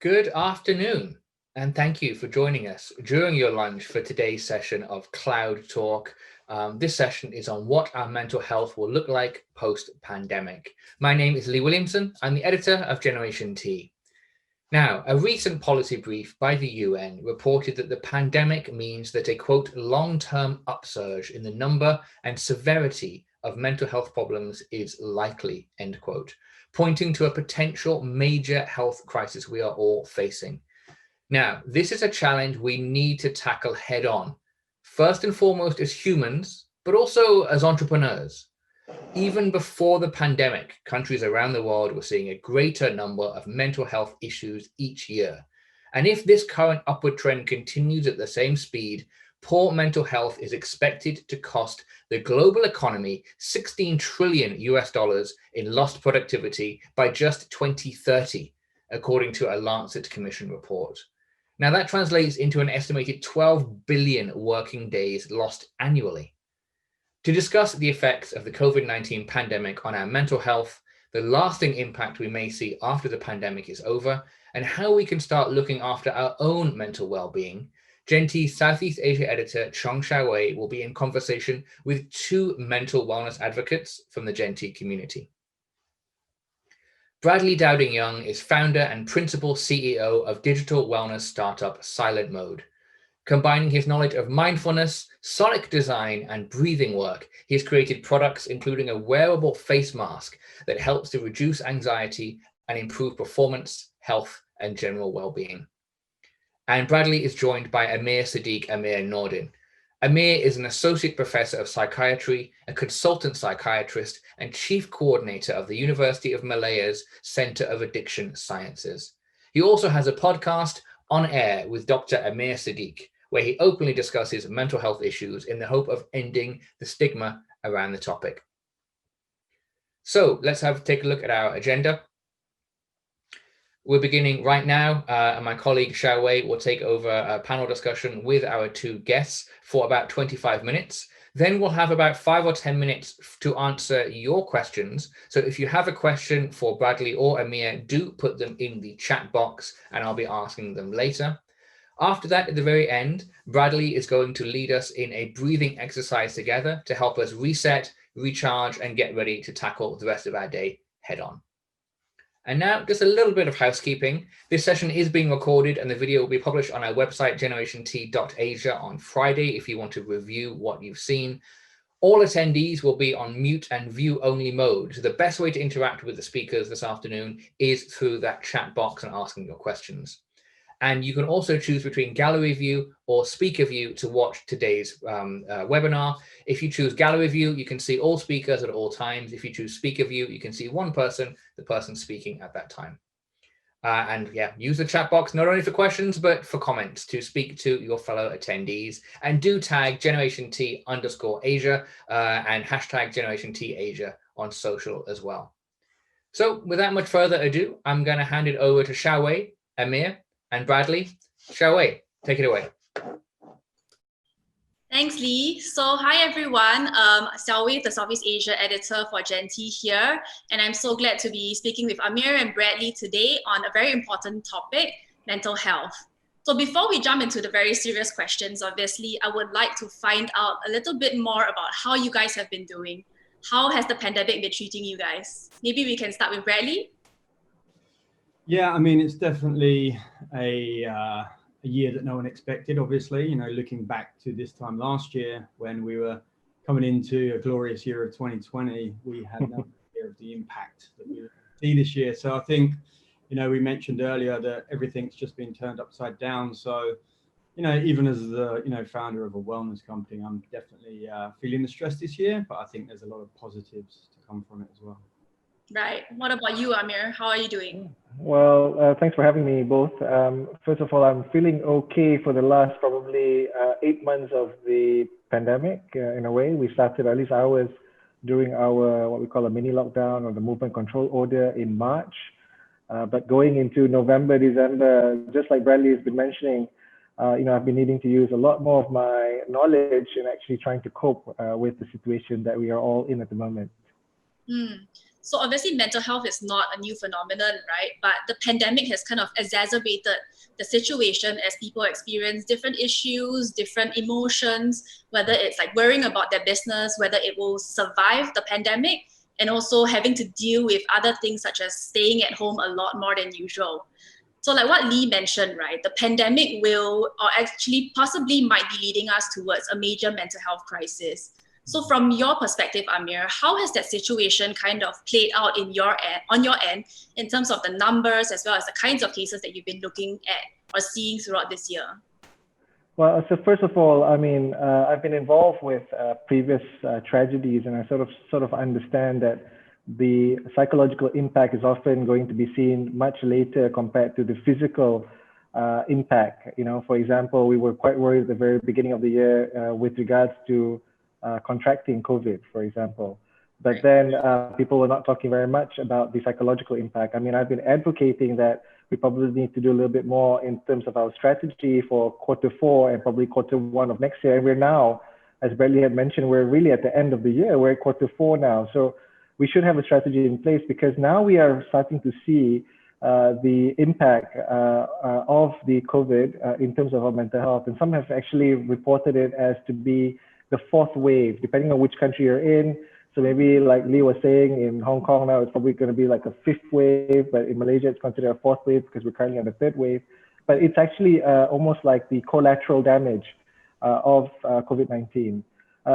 Good afternoon, and thank you for joining us during your lunch for today's session of Cloud Talk. This session is on what our mental health will look like post-pandemic. My name is Lee Williamson. I'm the editor of Gen.T. Now, a recent policy brief by the UN reported that the pandemic means that a, quote, long-term upsurge in the number and severity of mental health problems is likely, end quote, pointing to a potential major health crisis we are all facing. Now, this is a challenge we need to tackle head on, first and foremost as humans, but also as entrepreneurs. Even before the pandemic, countries around the world were seeing a greater number of mental health issues each year. And if this current upward trend continues at the same speed, poor mental health is expected to cost the global economy 16 trillion US dollars in lost productivity by just 2030, according to a Lancet Commission report. Now that translates into an estimated 12 billion working days lost annually. To discuss the effects of the COVID-19 pandemic on our mental health, the lasting impact we may see after the pandemic is over, and how we can start looking after our own mental well-being, Gen.T Southeast Asia editor Chong Xiaowei will be in conversation with two mental wellness advocates from the Gen.T community. Bradley Dowding-Young is founder and principal CEO of digital wellness startup Silent Mode. Combining his knowledge of mindfulness, sonic design, and breathing work, he has created products including a wearable face mask that helps to reduce anxiety and improve performance, health, and general well-being. And Bradley is joined by Amir Sadiq Amir Nordin. Amir is an associate professor of psychiatry, a consultant psychiatrist, and chief coordinator of the University of Malaya's Center of Addiction Sciences. He also has a podcast, On Air with Dr. Amir Sadiq, where he openly discusses mental health issues in the hope of ending the stigma around the topic. So let's take a look at our agenda. We're beginning right now, and my colleague Xiaowei will take over a panel discussion with our two guests for about 25 minutes. Then we'll have about 5 or 10 minutes to answer your questions. So if you have a question for Bradley or Amir, do put them in the chat box and I'll be asking them later. After that, at the very end, Bradley is going to lead us in a breathing exercise together to help us reset, recharge, and get ready to tackle the rest of our day head on. And now, just a little bit of housekeeping. This session is being recorded and the video will be published on our website, GenerationT.Asia, on Friday if you want to review what you've seen. All attendees will be on mute and view only mode. So the best way to interact with the speakers this afternoon is through that chat box and asking your questions. And you can also choose between gallery view or speaker view to watch today's webinar. If you choose gallery view, you can see all speakers at all times. If you choose speaker view, you can see one person, the person speaking at that time. And yeah, use the chat box not only for questions, but for comments to speak to your fellow attendees. And do tag GenerationT_Asia and hashtag GenerationTAsia on social as well. So without much further ado, I'm going to hand it over to Xiaowei, Amir, and Bradley. Xiaowei, take it away. Thanks, Lee. So hi, everyone. Xiaowei, the Southeast Asia editor for Gen.T here. And I'm so glad to be speaking with Amir and Bradley today on a very important topic, mental health. So before we jump into the very serious questions, obviously, I would like to find out a little bit more about how you guys have been doing. How has the pandemic been treating you guys? Maybe we can start with Bradley. Yeah, I mean, it's definitely a year that no one expected, obviously. You know, looking back to this time last year when we were coming into a glorious year of 2020, we had no idea of the impact that we would see this year. So I think, you know, we mentioned earlier that everything's just been turned upside down. So, you know, even as the, founder of a wellness company, I'm definitely feeling the stress this year, but I think there's a lot of positives to come from it as well. Right. What about you, Amir? How are you doing? Well, thanks for having me both. First of all, I'm feeling okay for the last probably 8 months of the pandemic. In a way, we started, at least I was, during our what we call a mini lockdown or the movement control order in March. But going into November, December, just like Bradley has been mentioning, I've been needing to use a lot more of my knowledge in actually trying to cope with the situation that we are all in at the moment. So obviously mental health is not a new phenomenon, right? But the pandemic has kind of exacerbated the situation as people experience different issues, different emotions, whether it's like worrying about their business, whether it will survive the pandemic, and also having to deal with other things such as staying at home a lot more than usual. So like what Lee mentioned, right, the pandemic will, or actually possibly might be leading us towards a major mental health crisis. So from your perspective, Amir, how has that situation kind of played out on your end in terms of the numbers as well as the kinds of cases that you've been looking at or seeing throughout this year? Well, so first of all, I mean, I've been involved with previous tragedies, and I sort of understand that the psychological impact is often going to be seen much later compared to the physical impact. You know, for example, we were quite worried at the very beginning of the year with regards to contracting COVID, for example. But then people were not talking very much about the psychological impact. I mean, I've been advocating that we probably need to do a little bit more in terms of our strategy for Q4 and probably Q1 of next year. And we're now, as Bradley had mentioned, we're really at the end of the year. We're at Q4 now. So we should have a strategy in place because now we are starting to see the impact of the COVID in terms of our mental health. And some have actually reported it as to be the fourth wave, depending on which country you're in. So maybe like Lee was saying, in Hong Kong now, it's probably going to be like a fifth wave, but in Malaysia, it's considered a fourth wave because we're currently on the third wave. But it's actually almost like the collateral damage of COVID-19.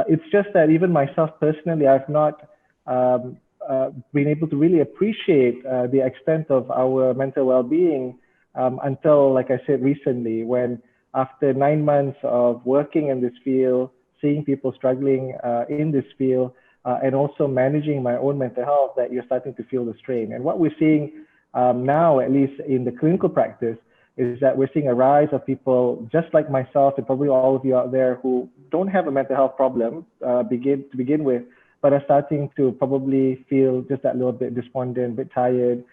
It's just that even myself personally, I've not been able to really appreciate the extent of our mental well-being until, like I said recently, when after 9 months of working in this field, seeing people struggling in this field, and also managing my own mental health, that you're starting to feel the strain. And what we're seeing now, at least in the clinical practice, is that we're seeing a rise of people just like myself and probably all of you out there who don't have a mental health problem to begin with, but are starting to probably feel just that little bit despondent, a bit tired.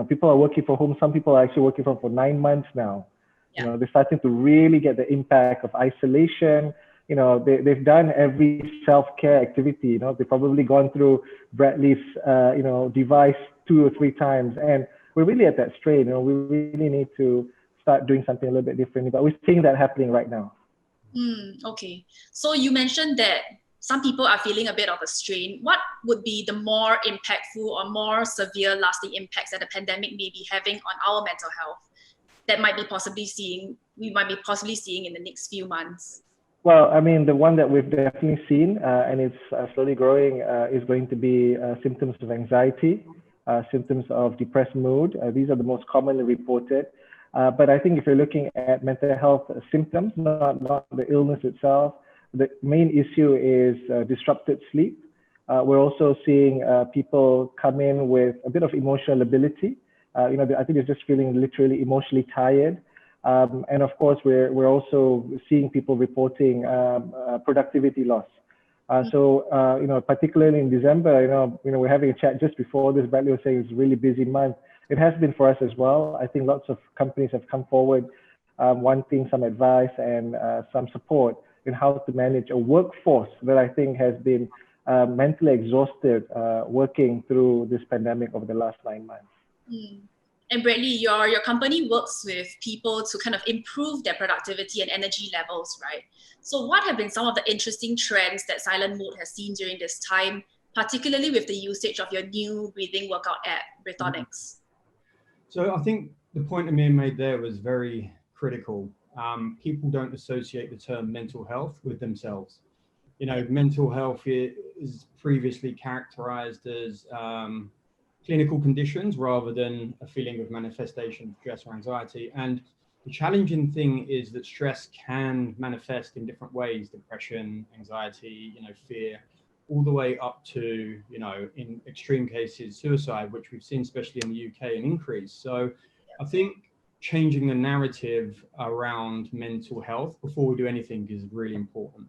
People are working from home. Some people are actually working from for 9 months now. Yeah. You know, they're starting to really get the impact of isolation. You know, they've done every self-care activity. You know, they've probably gone through Bradley's, device 2 or 3 times. And we're really at that strain. You know, we really need to start doing something a little bit differently. But we're seeing that happening right now. Okay. So you mentioned that some people are feeling a bit of a strain. What would be the more impactful or more severe lasting impacts that the pandemic may be having on our mental health that we might be possibly seeing in the next few months? Well, I mean, the one that we've definitely seen, and it's slowly growing, is going to be symptoms of anxiety, symptoms of depressed mood. These are the most commonly reported. But I think if you're looking at mental health symptoms, not the illness itself, the main issue is disrupted sleep. We're also seeing people come in with a bit of emotional lability. I think it's just feeling literally emotionally tired. And of course, we're also seeing people reporting productivity loss. Particularly in December, we're having a chat just before this. Bradley was saying it's a really busy month. It has been for us as well. I think lots of companies have come forward wanting some advice and some support in how to manage a workforce that I think has been mentally exhausted working through this pandemic over the last 9 months. And Bradley, your company works with people to kind of improve their productivity and energy levels, right? So what have been some of the interesting trends that Silent Mode has seen during this time, particularly with the usage of your new breathing workout app, Breathonics? So I think the point Amir made there was very critical. People don't associate the term mental health with themselves. You know, mental health is previously characterized as clinical conditions rather than a feeling of manifestation of stress or anxiety. And the challenging thing is that stress can manifest in different ways: depression, anxiety, fear, all the way up to, in extreme cases, suicide, which we've seen, especially in the UK, an increase. So I think changing the narrative around mental health before we do anything is really important.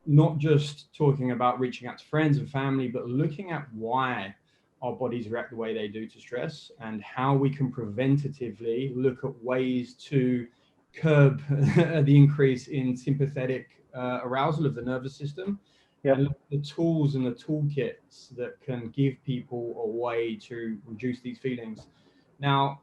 Not just talking about reaching out to friends and family, but looking at why our bodies react the way they do to stress and how we can preventatively look at ways to curb the increase in sympathetic arousal of the nervous system Yep. and look at the tools and the toolkits that can give people a way to reduce these feelings. Now,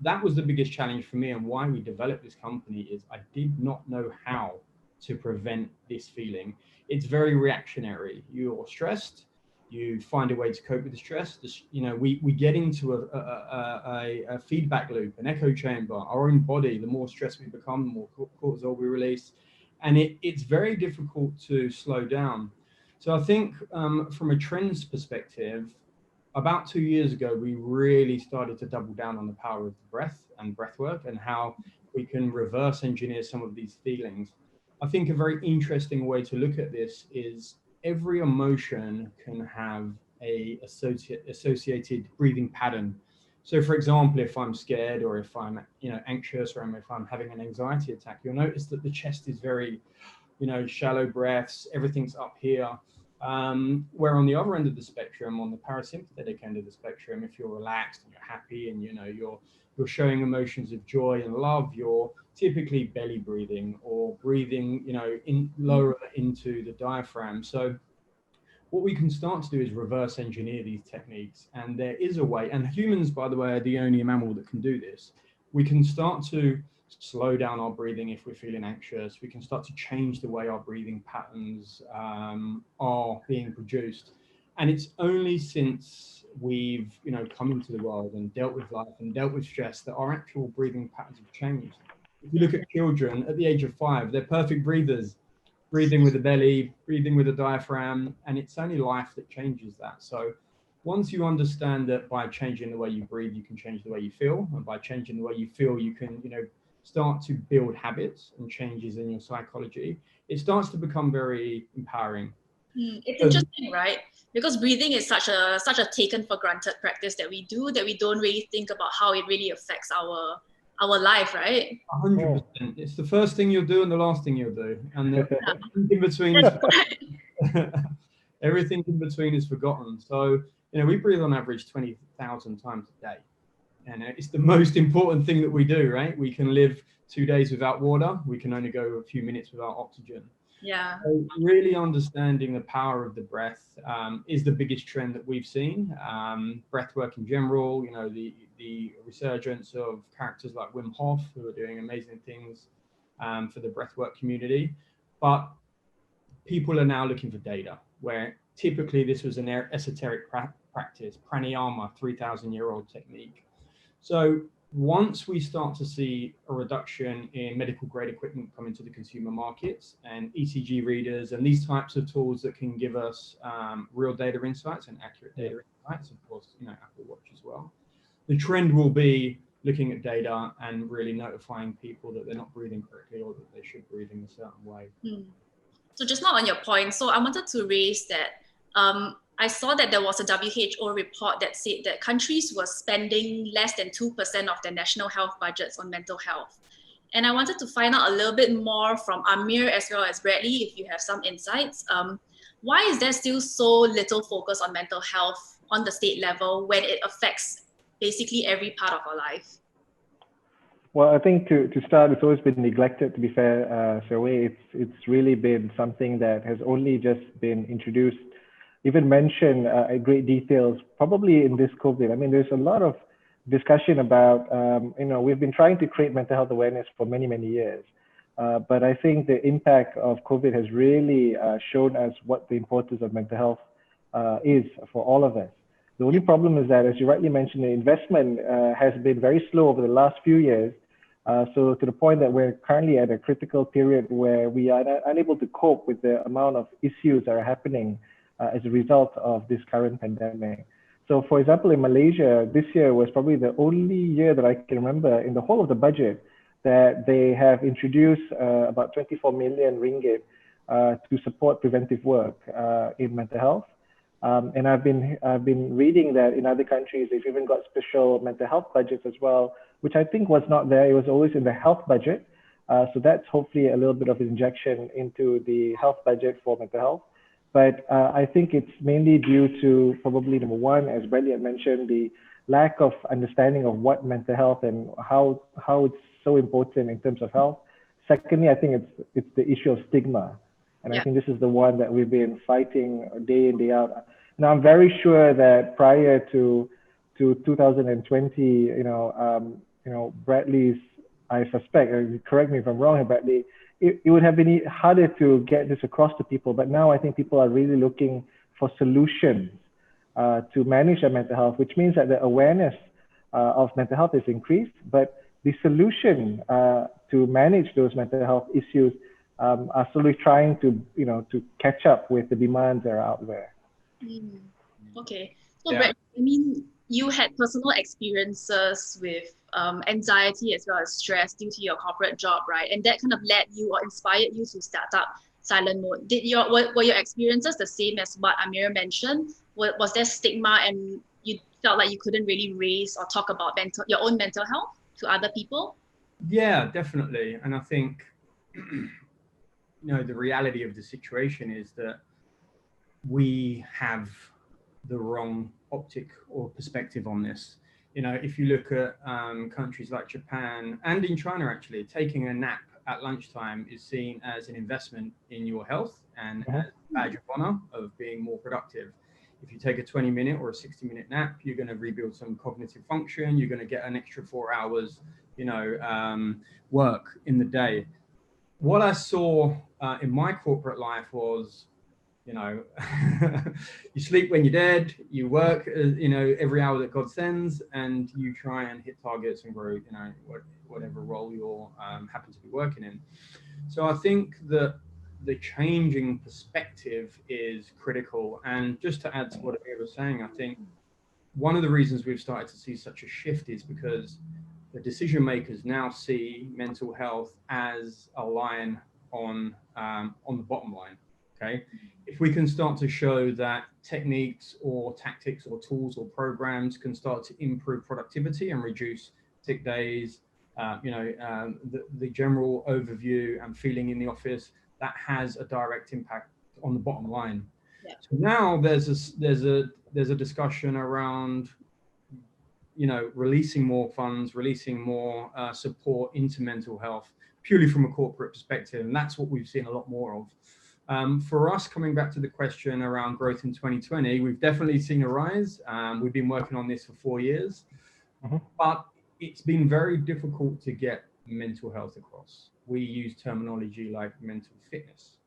that was the biggest challenge for me, and why we developed this company is I did not know how to prevent this feeling. It's very reactionary. You're stressed, you find a way to cope with the stress. We get into a feedback loop, an echo chamber. Our own body, the more stressed we become, the more cortisol we release, and it's very difficult to slow down. So I think from a trends perspective, about 2 years ago, we really started to double down on the power of the breath and breath work and how we can reverse engineer some of these feelings. I think a very interesting way to look at this is every emotion can have a associated breathing pattern. So for example, if I'm scared or if I'm anxious or if I'm having an anxiety attack, you'll notice that the chest is very shallow breaths, everything's up here. Where on the other end of the spectrum, on the parasympathetic end of the spectrum, if you're relaxed and you're happy and you're showing emotions of joy and love, you're typically belly breathing or breathing, in lower into the diaphragm. So what we can start to do is reverse engineer these techniques, and there is a way, and humans, by the way, are the only mammal that can do this. We can start to slow down our breathing if we're feeling anxious. We can start to change the way our breathing patterns are being produced. And it's only since we've come into the world and dealt with life and dealt with stress that our actual breathing patterns have changed. If you look at children at the age of 5, they're perfect breathers, breathing with the belly, breathing with the diaphragm, and it's only life that changes that. So once you understand that by changing the way you breathe, you can change the way you feel, and by changing the way you feel, you can, start to build habits and changes in your psychology, it starts to become very empowering. It's interesting, right? Because breathing is such a taken for granted practice that we do, that we don't really think about how it really affects our life, right? 100%. It's the first thing you'll do and the last thing you'll do, and everything in between is everything in between is forgotten. So we breathe on average 20,000 times a day, and it's the most important thing that we do, right? We can live 2 days without water. We can only go a few minutes without oxygen. Yeah. So really understanding the power of the breath is the biggest trend that we've seen. Breath work in general, the resurgence of characters like Wim Hof, who are doing amazing things for the breathwork community. But people are now looking for data, where typically this was an esoteric practice, pranayama, 3,000-year-old technique. So once we start to see a reduction in medical grade equipment coming to the consumer markets and ECG readers and these types of tools that can give us real data insights and accurate data insights, of course, Apple Watch as well, the trend will be looking at data and really notifying people that they're not breathing correctly or that they should breathe in a certain way. So just now on your point, so I wanted to raise that I saw that there was a WHO report that said that countries were spending less than 2% of their national health budgets on mental health. And I wanted to find out a little bit more from Amir as well as Bradley, if you have some insights. Why is there still so little focus on mental health on the state level when it affects basically every part of our life? Well, I think to start, it's always been neglected, to be fair, Sherway. It's really been something that has only just been introduced, even mentioned at great details, probably in this COVID. I mean, there's a lot of discussion about, we've been trying to create mental health awareness for many, many years. But I think the impact of COVID has really shown us what the importance of mental health is for all of us. The only problem is that, as you rightly mentioned, the investment has been very slow over the last few years. So to the point that we're currently at a critical period where we are unable to cope with the amount of issues that are happening as a result of this current pandemic. So for example, in Malaysia, this year was probably the only year that I can remember in the whole of the budget that they have introduced about 24 million ringgit to support preventive work in mental health. And I've been reading that in other countries, they've even got special mental health budgets as well, which I think was not there. It was always in the health budget. So that's hopefully a little bit of injection into the health budget for mental health. But I think it's mainly due to probably, number one, as Bradley had mentioned, the lack of understanding of what mental health and how it's so important in terms of health. Secondly, I think it's the issue of stigma. And I think this is the one that we've been fighting day in, day out. Now, I'm very sure that prior to 2020, Bradley's, I suspect, correct me if I'm wrong here, Bradley, it would have been harder to get this across to people. But now I think people are really looking for solutions to manage their mental health, which means that the awareness of mental health is increased, but the solution to manage those mental health issues are slowly trying to catch up with the demands that are out there. Okay. So, Brett, I mean, you had personal experiences with anxiety as well as stress due to your corporate job, right? And that kind of led you or inspired you to start up Silent Mode. Were your experiences the same as what Amir mentioned? Was there stigma and you felt like you couldn't really raise or talk about your own mental health to other people? Yeah, definitely. And I think, the reality of the situation is that we have the wrong optic or perspective on this. If you look at countries like Japan and in China, actually, taking a nap at lunchtime is seen as an investment in your health and as a badge of honor of being more productive. If you take a 20-minute or a 60-minute nap, you're going to rebuild some cognitive function. You're going to get an extra 4 hours, work in the day. What I saw in my corporate life was, you sleep when you're dead, you work, every hour that God sends, and you try and hit targets and grow, whatever role you're happen to be working in. So I think that the changing perspective is critical. And just to add to what Amir was saying, I think one of the reasons we've started to see such a shift is because the decision makers now see mental health as a line on the bottom line. Okay, if we can start to show that techniques or tactics or tools or programs can start to improve productivity and reduce sick days, the general overview and feeling in the office, that has a direct impact on the bottom line. Yeah. So now there's a discussion around, releasing more funds, releasing more support into mental health, purely from a corporate perspective, and that's what we've seen a lot more of. For us, coming back to the question around growth in 2020, we've definitely seen a rise. We've been working on this for 4 years, but it's been very difficult to get mental health across. We use terminology like mental fitness.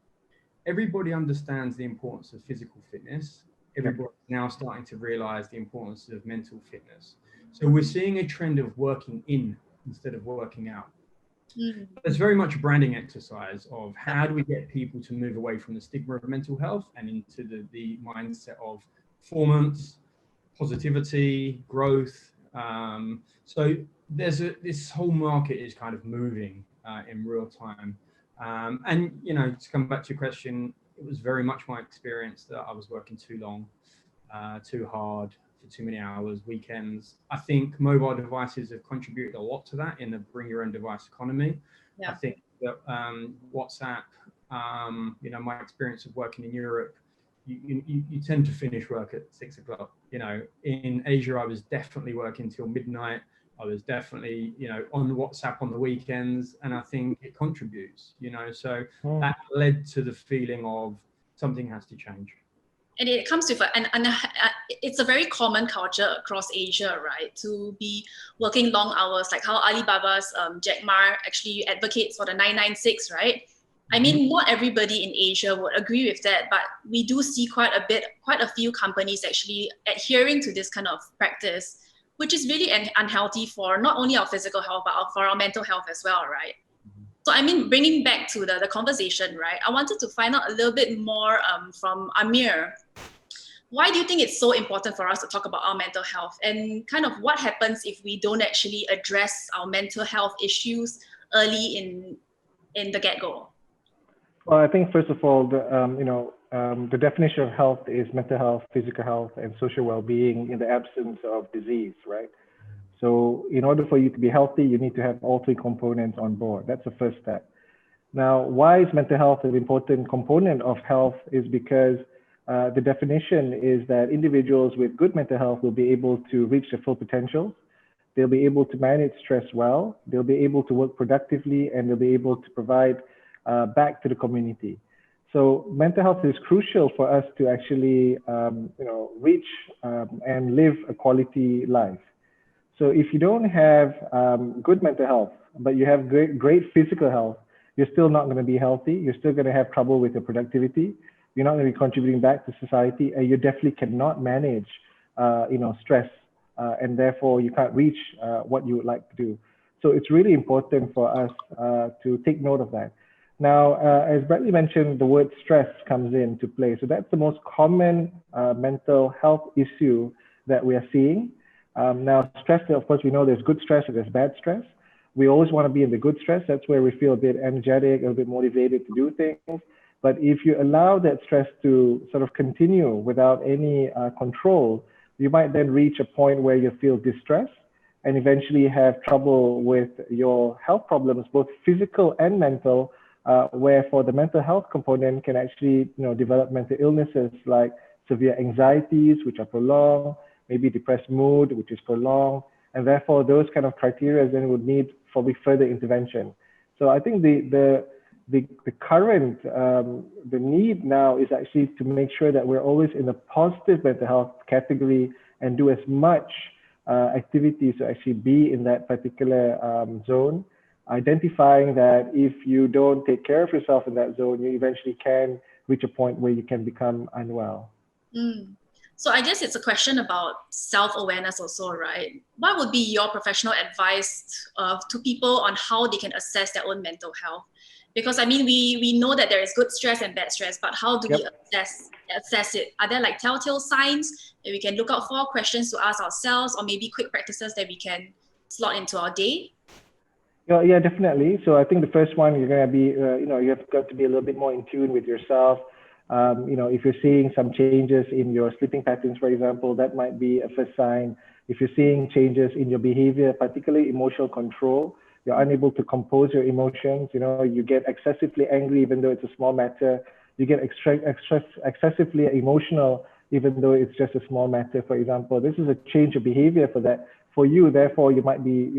Everybody understands the importance of physical fitness. Everybody's now starting to realize the importance of mental fitness. So we're seeing a trend of working in instead of working out. It's very much a branding exercise of how do we get people to move away from the stigma of mental health and into the mindset of performance, positivity, growth. So this whole market is kind of moving in real time. And, to come back to your question, it was very much my experience that I was working too long, too hard, for too many hours, weekends. I think mobile devices have contributed a lot to that in the bring your own device economy. Yeah. I think that WhatsApp, my experience of working in Europe, you tend to finish work at 6 o'clock. In Asia, I was definitely working till midnight. I was definitely, on WhatsApp on the weekends, and I think it contributes, so that led to the feeling of something has to change. And it comes with, it's a very common culture across Asia, right? To be working long hours, like how Alibaba's Jack Ma actually advocates for the 996, right? I mean, not everybody in Asia would agree with that, but we do see quite a few companies actually adhering to this kind of practice, which is really unhealthy for not only our physical health, but for our mental health as well, right? So, I mean, bringing back to the conversation, right? I wanted to find out a little bit more from Amir. Why do you think it's so important for us to talk about our mental health, and kind of what happens if we don't actually address our mental health issues early in the get-go? Well, I think first of all, the definition of health is mental health, physical health, and social well-being in the absence of disease, right? So in order for you to be healthy, you need to have all three components on board. That's the first step. Now, why is mental health an important component of health is because the definition is that individuals with good mental health will be able to reach their full potential. They'll be able to manage stress well. They'll be able to work productively, and they'll be able to provide back to the community. So mental health is crucial for us to actually, reach and live a quality life. So if you don't have good mental health, but you have great physical health, you're still not going to be healthy. You're still going to have trouble with your productivity. You're not going to be contributing back to society, and you definitely cannot manage, stress, and therefore you can't reach what you would like to do. So it's really important for us to take note of that. Now, as Bradley mentioned, the word stress comes into play. So that's the most common mental health issue that we are seeing. Now, stress, of course, we know there's good stress and there's bad stress. We always want to be in the good stress. That's where we feel a bit energetic, a bit motivated to do things. But if you allow that stress to sort of continue without any control, you might then reach a point where you feel distressed and eventually have trouble with your health problems, both physical and mental, where for the mental health component can actually develop mental illnesses like severe anxieties, which are prolonged, maybe depressed mood, which is prolonged, and therefore those kind of criteria then would need probably further intervention. So I think the current the need now is actually to make sure that we're always in the positive mental health category and do as much activities to actually be in that particular zone, identifying that if you don't take care of yourself in that zone, you eventually can reach a point where you can become unwell. So I guess it's a question about self-awareness also, right? What would be your professional advice to people on how they can assess their own mental health? Because I mean, we know that there is good stress and bad stress, but how do we assess it? Are there like telltale signs that we can look out for, questions to ask ourselves, or maybe quick practices that we can slot into our day? Yeah, definitely. So I think the first one, you're going to be, you have got to be a little bit more in tune with yourself. If you're seeing some changes in your sleeping patterns, for example, that might be a first sign. If you're seeing changes in your behavior, particularly emotional control, you're unable to compose your emotions, you get excessively angry even though it's a small matter, you get excessively emotional even though it's just a small matter, for example. This is a change of behavior for you, therefore you might be,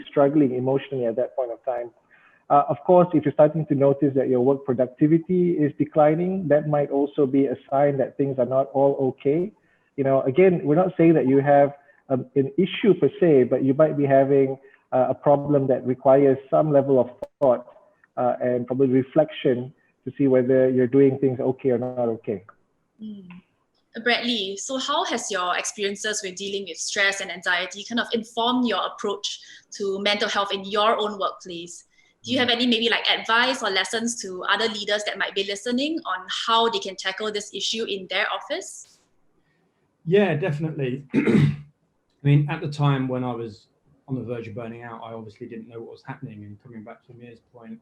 struggling emotionally at that point of time. Of course, if you're starting to notice that your work productivity is declining, that might also be a sign that things are not all okay. Again, we're not saying that you have an issue per se, but you might be having a problem that requires some level of thought and probably reflection to see whether you're doing things okay or not okay. Bradley, so how has your experiences with dealing with stress and anxiety kind of informed your approach to mental health in your own workplace? Do you have any maybe like advice or lessons to other leaders that might be listening on how they can tackle this issue in their office? Yeah, definitely. I mean, at the time when I was on the verge of burning out, I obviously didn't know what was happening. And coming back to Amir's point,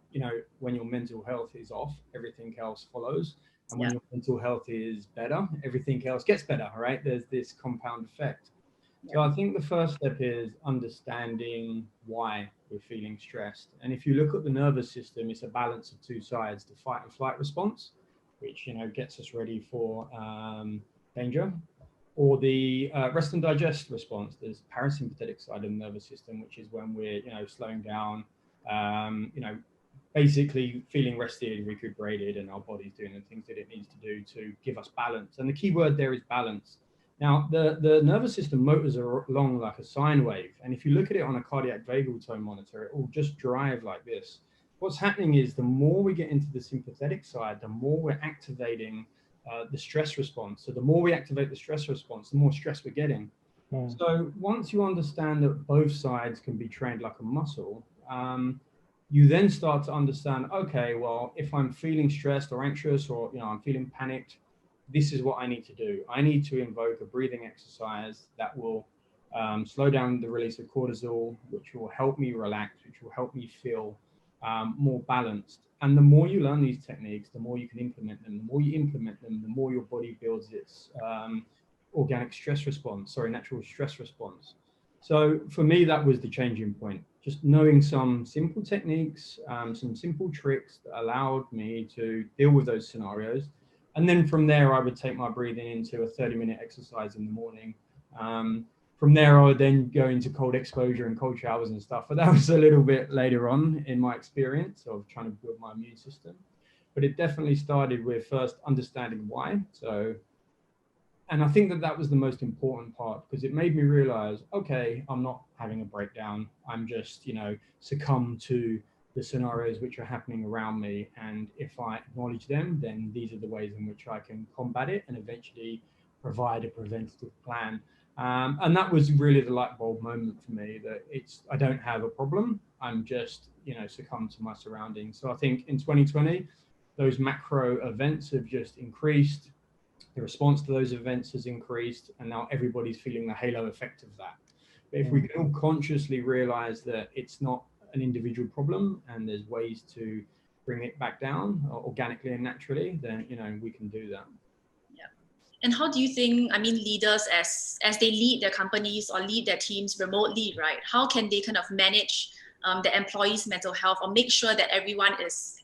when your mental health is off, everything else follows. And when your mental health is better, everything else gets better, right? There's this compound effect. So I think the first step is understanding why we're feeling stressed. And if you look at the nervous system, it's a balance of two sides, the fight and flight response, which, gets us ready for danger, or the rest and digest response. There's parasympathetic side of the nervous system, which is when we're, slowing down, basically feeling rested, recuperated, and our body's doing the things that it needs to do to give us balance. And the key word there is balance. Now, the nervous system motors along like a sine wave. And if you look at it on a cardiac vagal tone monitor, it will just drive like this. What's happening is the more we get into the sympathetic side, the more we're activating the stress response. So the more we activate the stress response, the more stress we're getting. So once you understand that both sides can be trained like a muscle, you then start to understand, okay, well, if I'm feeling stressed or anxious or, I'm feeling panicked, this is what I need to do. I need to invoke a breathing exercise that will slow down the release of cortisol, which will help me relax, which will help me feel more balanced. And the more you learn these techniques, the more you can implement them. The more you implement them, the more your body builds its natural stress response. So for me, that was the changing point. Just knowing some simple techniques, some simple tricks that allowed me to deal with those scenarios. And then from there, I would take my breathing into a 30-minute exercise in the morning. From there, I would then go into cold exposure and cold showers and stuff. But that was a little bit later on in my experience of trying to build my immune system. but it definitely started with first understanding why. And I think that was the most important part, because it made me realize, okay, I'm not having a breakdown. I'm just, succumb to the scenarios which are happening around me. And if I acknowledge them, then these are the ways in which I can combat it and eventually provide a preventative plan. And that was really the light bulb moment for me, that I don't have a problem. I'm just, succumb to my surroundings. So I think in 2020, those macro events have just increased. The response to those events has increased, and now everybody's feeling the halo effect of that. But if we can all consciously realize that it's not an individual problem and there's ways to bring it back down organically and naturally, then we can do that. Yeah. And how do you think, leaders as they lead their companies or lead their teams remotely, right? How can they kind of manage the employees' mental health, or make sure that everyone is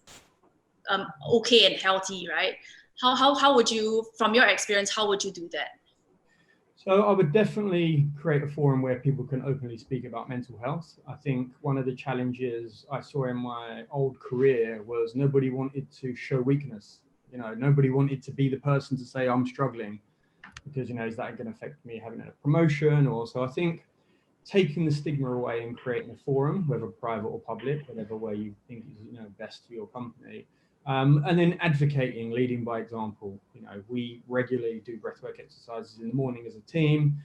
okay and healthy, right? How would you, from your experience, how would you do that? So I would definitely create a forum where people can openly speak about mental health. I think one of the challenges I saw in my old career was nobody wanted to show weakness. Nobody wanted to be the person to say I'm struggling, because, is that going to affect me having a promotion? Or so I think taking the stigma away and creating a forum, whether private or public, whatever way you think is best for your company. And then advocating, leading by example. We regularly do breathwork exercises in the morning as a team.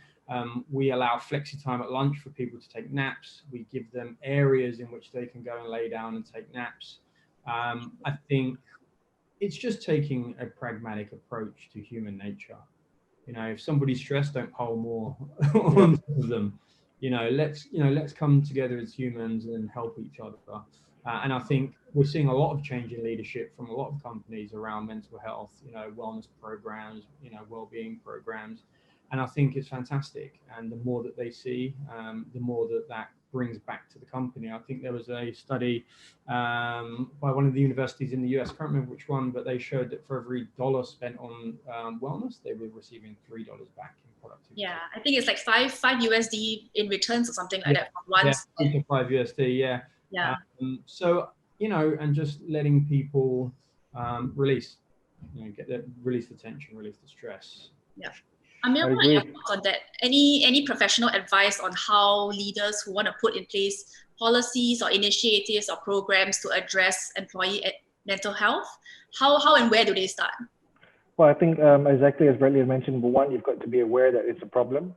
We allow flexi time at lunch for people to take naps. We give them areas in which they can go and lay down and take naps. I think it's just taking a pragmatic approach to human nature. If somebody's stressed, don't pile more on top of them. Let's come together as humans and help each other. And I think we're seeing a lot of change in leadership from a lot of companies around mental health, wellness programs, well-being programs. And I think it's fantastic. And the more that they see, the more that brings back to the company. I think there was a study by one of the universities in the US, I can't remember which one, but they showed that for every $1 spent on wellness, they were receiving $3 back in productivity. Yeah, I think it's like five USD in returns or something like that. From one 3 to 5 USD, yeah. Yeah. So, and just letting people release, release the tension, release the stress. Yeah. Amir, what are your thoughts on that? Any professional advice on how leaders who want to put in place policies or initiatives or programs to address employee mental health, how and where do they start? Well, I think exactly as Bradley had mentioned, number one, you've got to be aware that it's a problem.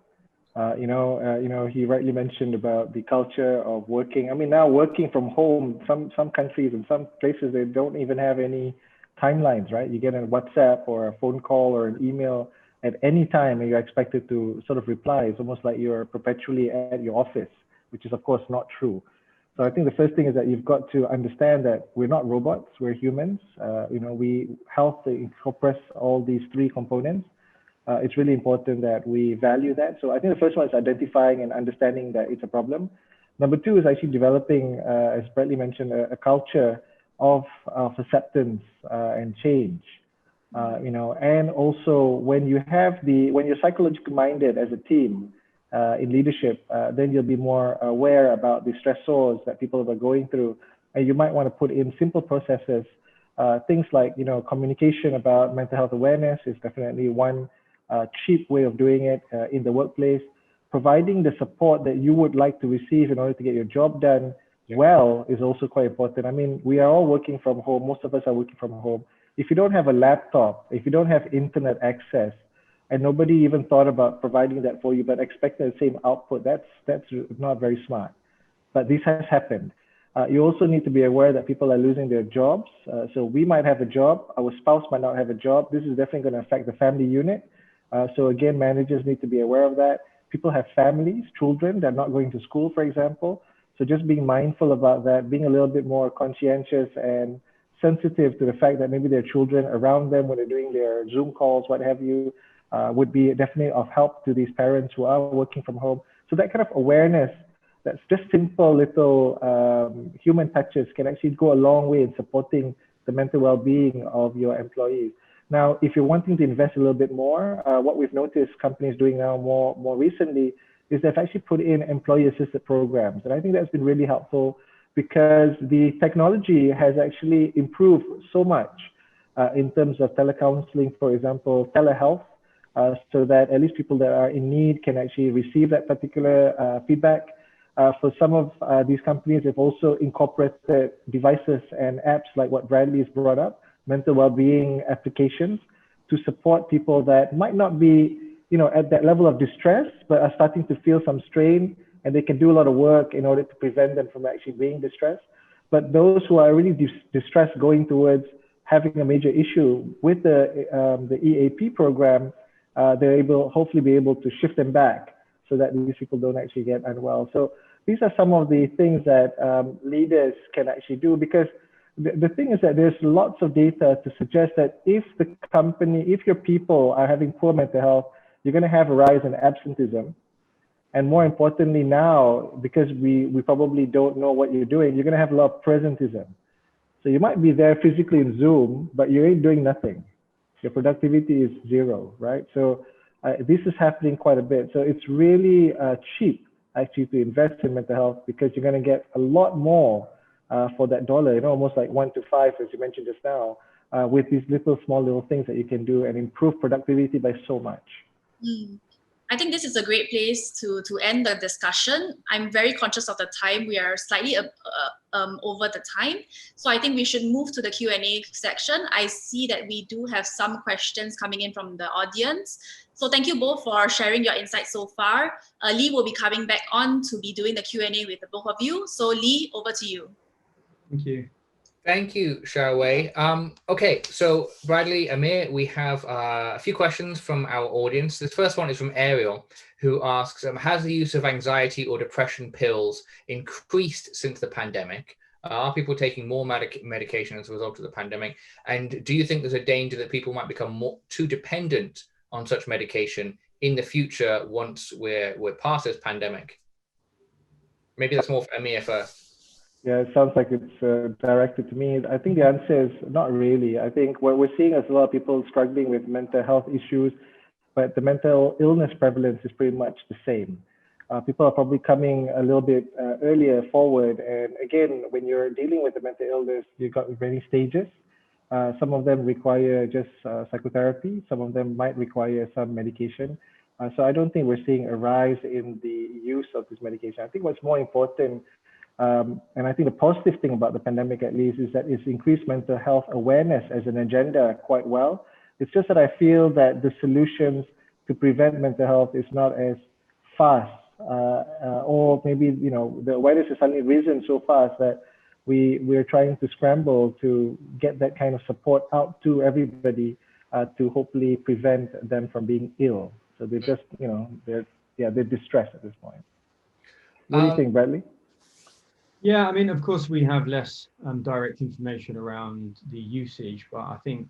He rightly mentioned about the culture of working. Now working from home, some countries and some places, they don't even have any timelines, right? You get a WhatsApp or a phone call or an email at any time and you're expected to sort of reply. It's almost like you're perpetually at your office, which is of course not true. So I think the first thing is that you've got to understand that we're not robots, we're humans. Health incorporates all these three components. It's really important that we value that. So I think the first one is identifying and understanding that it's a problem. Number two is actually developing, as Bradley mentioned, a culture of acceptance and change. And also when you're psychologically minded as a team in leadership, then you'll be more aware about the stressors that people are going through, and you might want to put in simple processes. Things like communication about mental health awareness is definitely one cheap way of doing it in the workplace. Providing the support that you would like to receive in order to get your job done well is also quite important. We are all working from home. Most of us are working from home. If you don't have a laptop, if you don't have internet access, and nobody even thought about providing that for you, but expecting the same output, that's not very smart. But this has happened. You also need to be aware that people are losing their jobs. So we might have a job, our spouse might not have a job. This is definitely going to affect the family unit. So again, managers need to be aware of that. People have families, children, they're not going to school, for example. So just being mindful about that, being a little bit more conscientious and sensitive to the fact that maybe their children around them when they're doing their Zoom calls, what have you, would be definitely of help to these parents who are working from home. So that kind of awareness, that's just simple little human touches can actually go a long way in supporting the mental well-being of your employees. Now, if you're wanting to invest a little bit more, what we've noticed companies doing now more recently is they've actually put in employee-assisted programs. And I think that's been really helpful because the technology has actually improved so much in terms of telecounseling, for example, telehealth, so that at least people that are in need can actually receive that particular feedback. For some of these companies, they've also incorporated devices and apps like what Bradley's brought up, mental well-being applications, to support people that might not be, at that level of distress, but are starting to feel some strain, and they can do a lot of work in order to prevent them from actually being distressed. But those who are really distressed going towards having a major issue with the EAP program, they're hopefully be able to shift them back so that these people don't actually get unwell. So these are some of the things that leaders can actually do, because the thing is that there's lots of data to suggest that if your people are having poor mental health, you're going to have a rise in absenteeism. And more importantly now, because we probably don't know what you're doing, you're going to have a lot of presentism. So you might be there physically in Zoom, but you ain't doing nothing. Your productivity is zero, right? So this is happening quite a bit. So it's really cheap actually to invest in mental health, because you're going to get a lot more for that dollar, almost like 1 to 5, as you mentioned just now, with these small little things that you can do and improve productivity by so much. I think this is a great place to end the discussion. I'm very conscious of the time. We are slightly over the time. So I think we should move to the Q&A section. I see that we do have some questions coming in from the audience. So thank you both for sharing your insights so far. Lee will be coming back on to be doing the Q&A with the both of you. So Lee, over to you. Thank you. Thank you, Xiaowei. Okay, so Bradley, Amir, we have a few questions from our audience. This first one is from Ariel, who asks, has the use of anxiety or depression pills increased since the pandemic? Are people taking more medication as a result of the pandemic? And do you think there's a danger that people might become too dependent on such medication in the future once we're past this pandemic? Maybe that's more for Amir first. Yeah, it sounds like it's directed to me. I think the answer is not really. I think what we're seeing is a lot of people struggling with mental health issues, but the mental illness prevalence is pretty much the same. People are probably coming a little bit earlier forward. And again, when you're dealing with the mental illness, you've got many stages. Some of them require just psychotherapy. Some of them might require some medication. So I don't think we're seeing a rise in the use of this medication. I think what's more important, and I think the positive thing about the pandemic, at least, is that it's increased mental health awareness as an agenda quite well. It's just that I feel that the solutions to prevent mental health is not as fast, or maybe the awareness has suddenly risen so fast that we're trying to scramble to get that kind of support out to everybody to hopefully prevent them from being ill. So they're just they're distressed at this point. What do you think, Bradley? Yeah, I mean, of course, we have less direct information around the usage, but I think,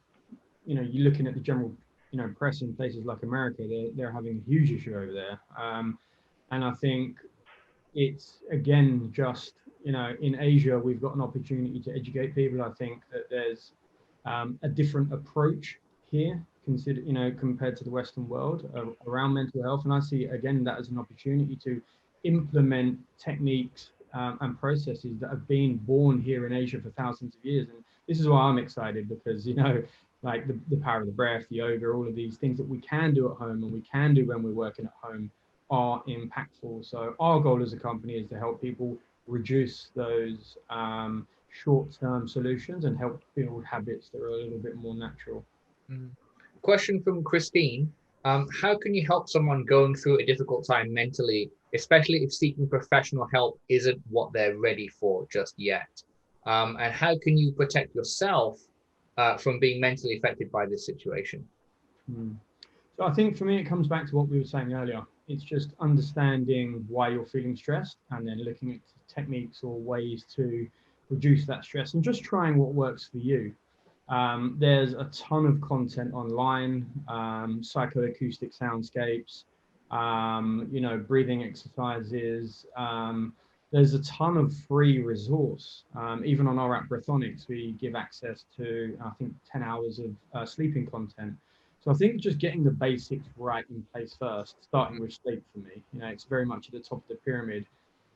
you're looking at the general, press in places like America, they're having a huge issue over there. And I think it's, again, just, in Asia, we've got an opportunity to educate people. I think that there's a different approach here, compared to the Western world around mental health. And I see, again, that as an opportunity to implement techniques and processes that have been born here in Asia for thousands of years. And this is why I'm excited, because, like the power of the breath, yoga, all of these things that we can do at home and we can do when we're working at home are impactful. So our goal as a company is to help people reduce those short-term solutions and help build habits that are a little bit more natural. Question from Christine. How can you help someone going through a difficult time mentally, especially if seeking professional help isn't what they're ready for just yet? And how can you protect yourself from being mentally affected by this situation? So I think for me, it comes back to what we were saying earlier. It's just understanding why you're feeling stressed and then looking at techniques or ways to reduce that stress and just trying what works for you. There's a ton of content online, psychoacoustic soundscapes, breathing exercises. There's a ton of free resource. Even on our app Breathonics, we give access to, I think, 10 hours of sleeping content. So I think just getting the basics right in place first, starting with sleep for me, it's very much at the top of the pyramid.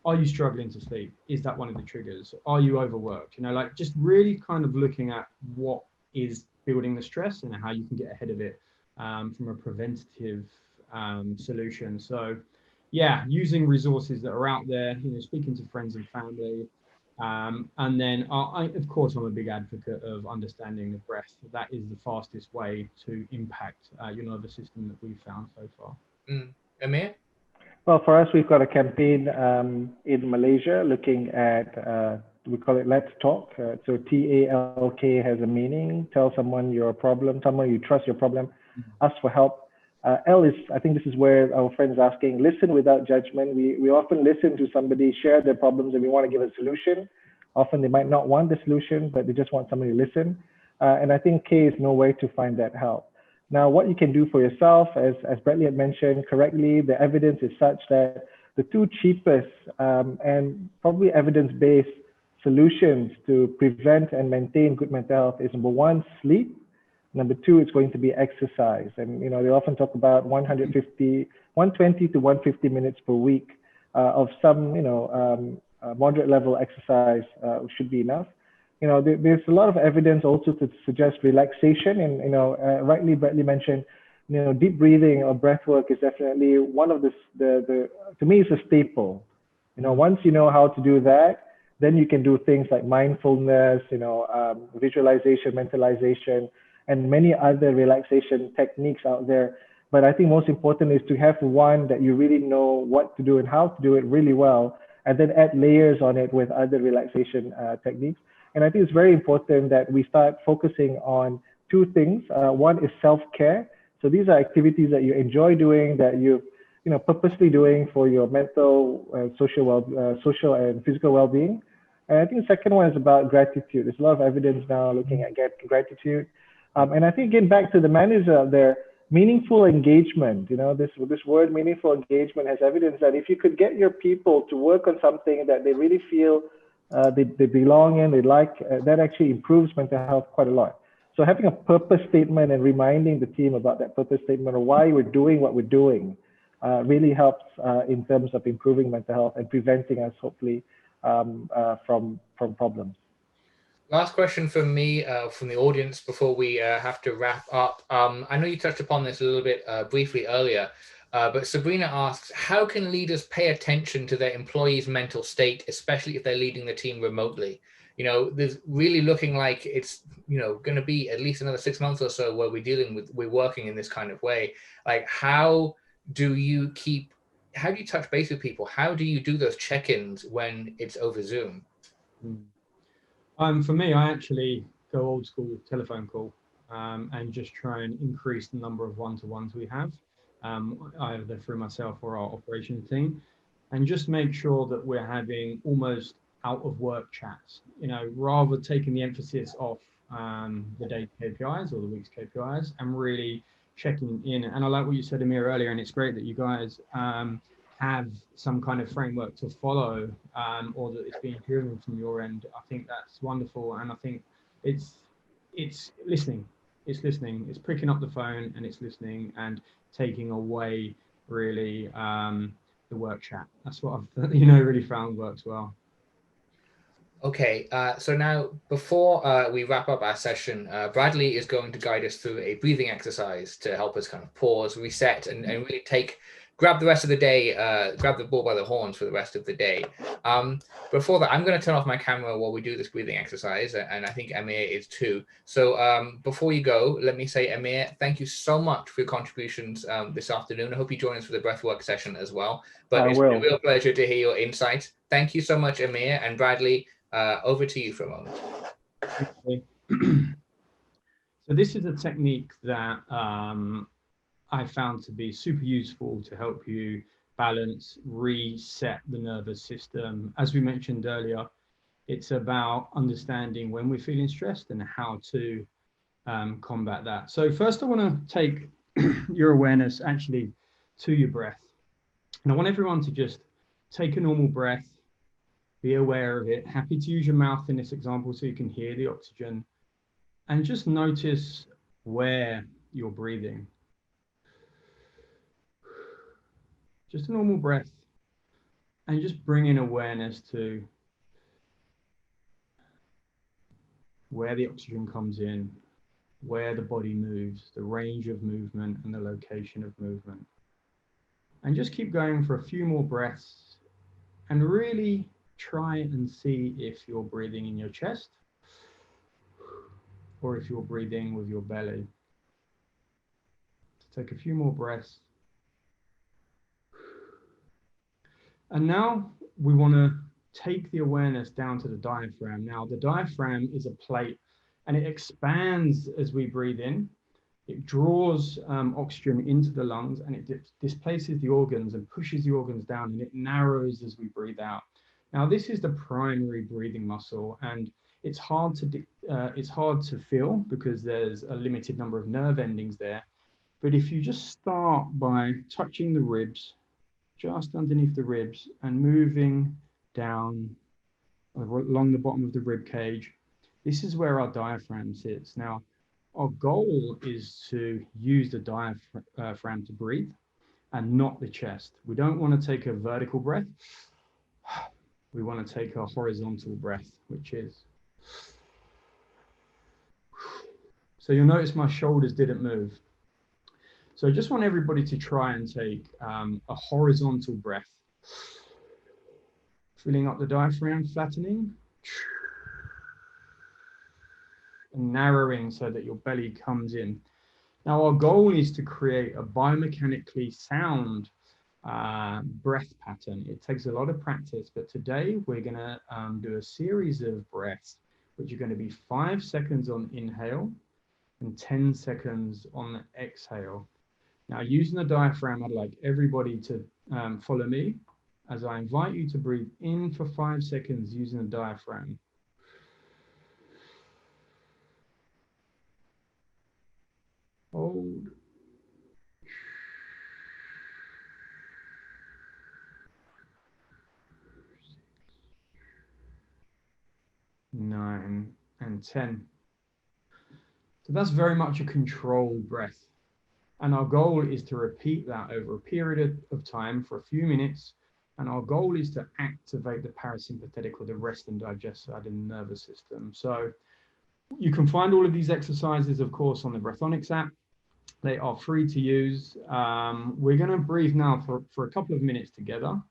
Are you struggling to sleep? Is that one of the triggers? Are you overworked? Like just really kind of looking at what is building the stress and how you can get ahead of it from a preventative solution. So yeah, using resources that are out there, speaking to friends and family. And then of course, I'm a big advocate of understanding the breath. That is the fastest way to impact your nervous system that we've found so far. Amir? Well, for us, we've got a campaign in Malaysia looking at, we call it Let's Talk. So TALK has a meaning. Tell someone your problem, someone you trust your problem, ask for help. L is, I think this is where our friend is asking, listen without judgment. We often listen to somebody share their problems and we want to give a solution. Often they might not want the solution, but they just want somebody to listen. And I think K is know where to find that help. Now, what you can do for yourself, as Bradley had mentioned correctly, the evidence is such that the two cheapest and probably evidence-based solutions to prevent and maintain good mental health is number one, sleep. Number two, it's going to be exercise. And, they often talk about 120 to 150 minutes per week of some, moderate level exercise should be enough. There's a lot of evidence also to suggest relaxation. And, rightly Bradley mentioned, deep breathing or breath work is definitely one of the to me, it's a staple. Once you know how to do that, then you can do things like mindfulness, visualization, mentalization, and many other relaxation techniques out there. But I think most important is to have one that you really know what to do and how to do it really well, and then add layers on it with other relaxation techniques. And I think it's very important that we start focusing on two things. One is self-care. So these are activities that you enjoy doing, that you purposely doing for your mental, social and physical well-being. And I think the second one is about gratitude. There's a lot of evidence now looking at gratitude. And I think, again, back to the managers out there, meaningful engagement, this word meaningful engagement has evidence that if you could get your people to work on something that they really feel they belong in, they like, that actually improves mental health quite a lot. So having a purpose statement and reminding the team about that purpose statement or why we're doing what we're doing really helps in terms of improving mental health and preventing us, hopefully, from problems. Last question from me, from the audience before we have to wrap up. I know you touched upon this a little bit briefly earlier, but Sabrina asks, how can leaders pay attention to their employees' mental state, especially if they're leading the team remotely? There's really looking like it's, going to be at least another 6 months or so where we're working in this kind of way. Like, how do you touch base with people? How do you do those check-ins when it's over Zoom? For me, I actually go old school telephone call and just try and increase the number of one-to-ones we have, either through myself or our operations team, and just make sure that we're having almost out of work chats, rather taking the emphasis off the day KPIs or the week's KPIs and really checking in. And I like what you said, Amir, earlier, and it's great that you guys have some kind of framework to follow, or that it's being driven from your end. I think that's wonderful, and I think it's listening. It's listening. It's picking up the phone and it's listening and taking away really the work chat. That's what I've really found works well. Okay, so now before we wrap up our session, Bradley is going to guide us through a breathing exercise to help us kind of pause, reset, and really grab the rest of the day, grab the bull by the horns for the rest of the day. Before that, I'm going to turn off my camera while we do this breathing exercise, and I think Amir is too. So before you go, let me say, Amir, thank you so much for your contributions this afternoon. I hope you join us for the breathwork session as well. But it's been a real pleasure to hear your insights. Thank you so much, Amir, and Bradley. Over to you for a moment. So this is a technique that I found to be super useful to help you balance, reset the nervous system. As we mentioned earlier, it's about understanding when we're feeling stressed and how to combat that. So first I want to take your awareness actually to your breath. And I want everyone to just take a normal breath, be aware of it. Happy to use your mouth in this example so you can hear the oxygen, and just notice where you're breathing. Just a normal breath, and just bring in awareness to where the oxygen comes in, where the body moves, the range of movement and the location of movement. And just keep going for a few more breaths and really try and see if you're breathing in your chest or if you're breathing with your belly. So take a few more breaths. And now we want to take the awareness down to the diaphragm. Now, the diaphragm is a plate and it expands as we breathe in. It draws oxygen into the lungs and it displaces the organs and pushes the organs down, and it narrows as we breathe out. Now, this is the primary breathing muscle, and it's hard to feel because there's a limited number of nerve endings there. But if you just start by touching the ribs, just underneath the ribs, and moving down along the bottom of the rib cage, this is where our diaphragm sits. Now, our goal is to use the diaphragm to breathe and not the chest. We don't want to take a vertical breath. We want to take a horizontal breath, which is. So you'll notice my shoulders didn't move. So I just want everybody to try and take a horizontal breath. Filling up the diaphragm, flattening. And narrowing so that your belly comes in. Now, our goal is to create a biomechanically sound breath pattern. It takes a lot of practice, but today we're going to do a series of breaths, which are going to be 5 seconds on inhale and 10 seconds on exhale. Now, using the diaphragm, I'd like everybody to follow me as I invite you to breathe in for 5 seconds using the diaphragm. Hold. 9 and 10. So that's very much a controlled breath. And our goal is to repeat that over a period of time for a few minutes. And our goal is to activate the parasympathetic or the rest and digest side of the nervous system. So you can find all of these exercises, of course, on the Breathonics app. They are free to use. We're going to breathe now for a couple of minutes together.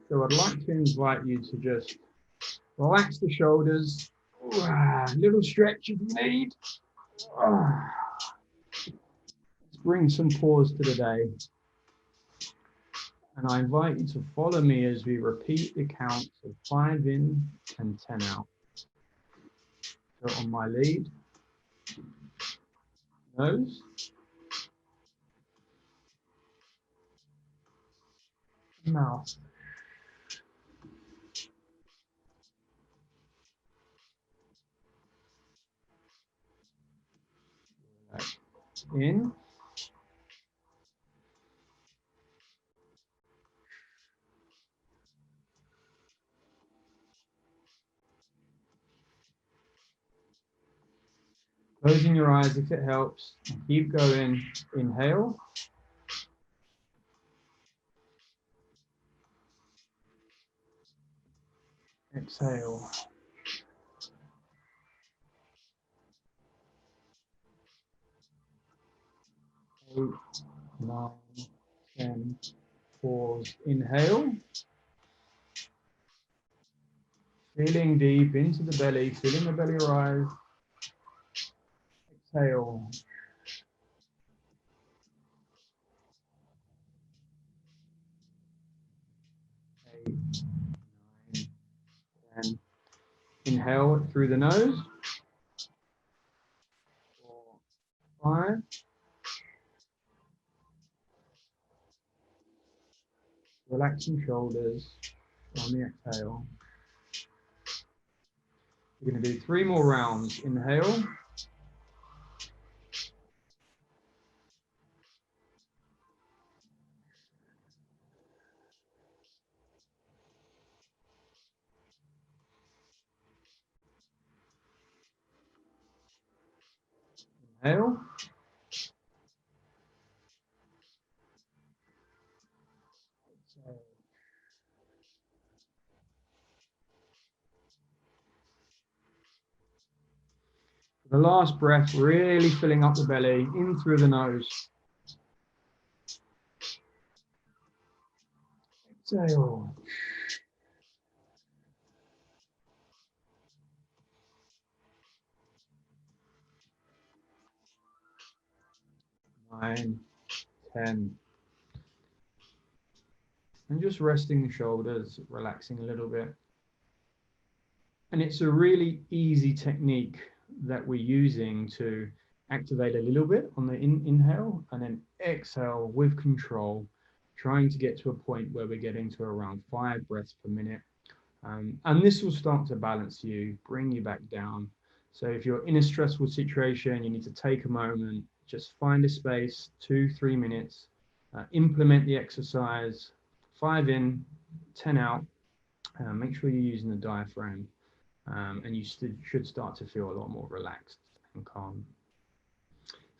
So I'd like to invite you to just relax the shoulders. Little stretch if you need. Let's bring some pause to the day. And I invite you to follow me as we repeat the counts of 5 in and 10 out. So on my lead, nose, mouth. In. Closing your eyes if it helps. Keep going. Inhale. Exhale. 8, 9, 10. Pause. Inhale. Feeling deep into the belly, feeling the belly rise. Exhale. 8, 9, 10. Inhale through the nose. 4, 5. Relaxing shoulders on the exhale. We're going to do 3 more rounds. Inhale. Inhale. Exhale. For The last breath, really filling up the belly, in through the nose. Exhale. Nine, 10. And just resting the shoulders, relaxing a little bit. And it's a really easy technique that we're using to activate a little bit on the inhale and then exhale with control, trying to get to a point where we're getting to around 5 breaths per minute. And this will start to balance you, bring you back down. So if you're in a stressful situation, you need to take a moment, just find a space, 2-3 minutes, implement the exercise, 5 in, 10 out. Make sure you're using the diaphragm, and you should start to feel a lot more relaxed and calm.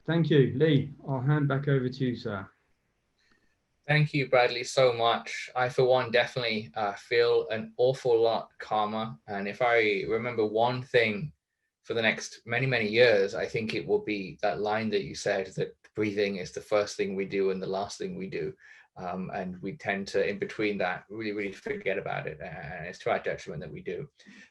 Thank you, Lee. I'll hand back over to you, sir. Thank you, Bradley, so much. I, for one, definitely feel an awful lot calmer. And if I remember one thing for the next many, many years, I think it will be that line that you said, that breathing is the first thing we do and the last thing we do. And we tend to, in between that, really, really forget about it. And it's to our detriment that we do.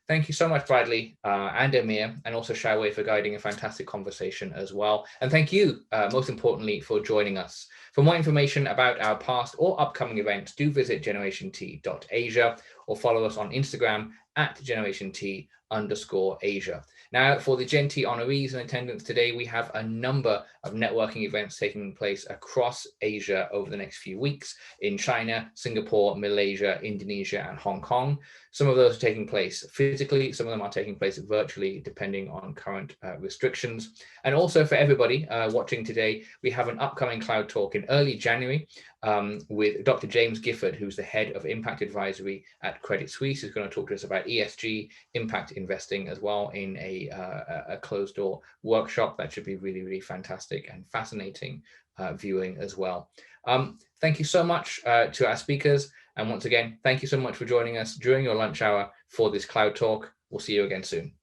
Thank you so much, Bradley and Amir, and also Xiaowei for guiding a fantastic conversation as well. And thank you, most importantly, for joining us. For more information about our past or upcoming events, do visit GenerationT.Asia or follow us on Instagram at GenerationT_Asia. Now, for the Gen.T honorees in attendance today, we have a number of networking events taking place across Asia over the next few weeks in China, Singapore, Malaysia, Indonesia, and Hong Kong. Some of those are taking place physically, some of them are taking place virtually, depending on current restrictions. And also for everybody watching today, we have an upcoming Cloud Talk in early January with Dr. James Gifford, who's the head of Impact Advisory at Credit Suisse, who's going to talk to us about ESG, impact investing as well in a closed door workshop. That should be really, really fantastic and fascinating viewing as well. Thank you so much to our speakers. And once again, thank you so much for joining us during your lunch hour for this Cloud Talk. We'll see you again soon.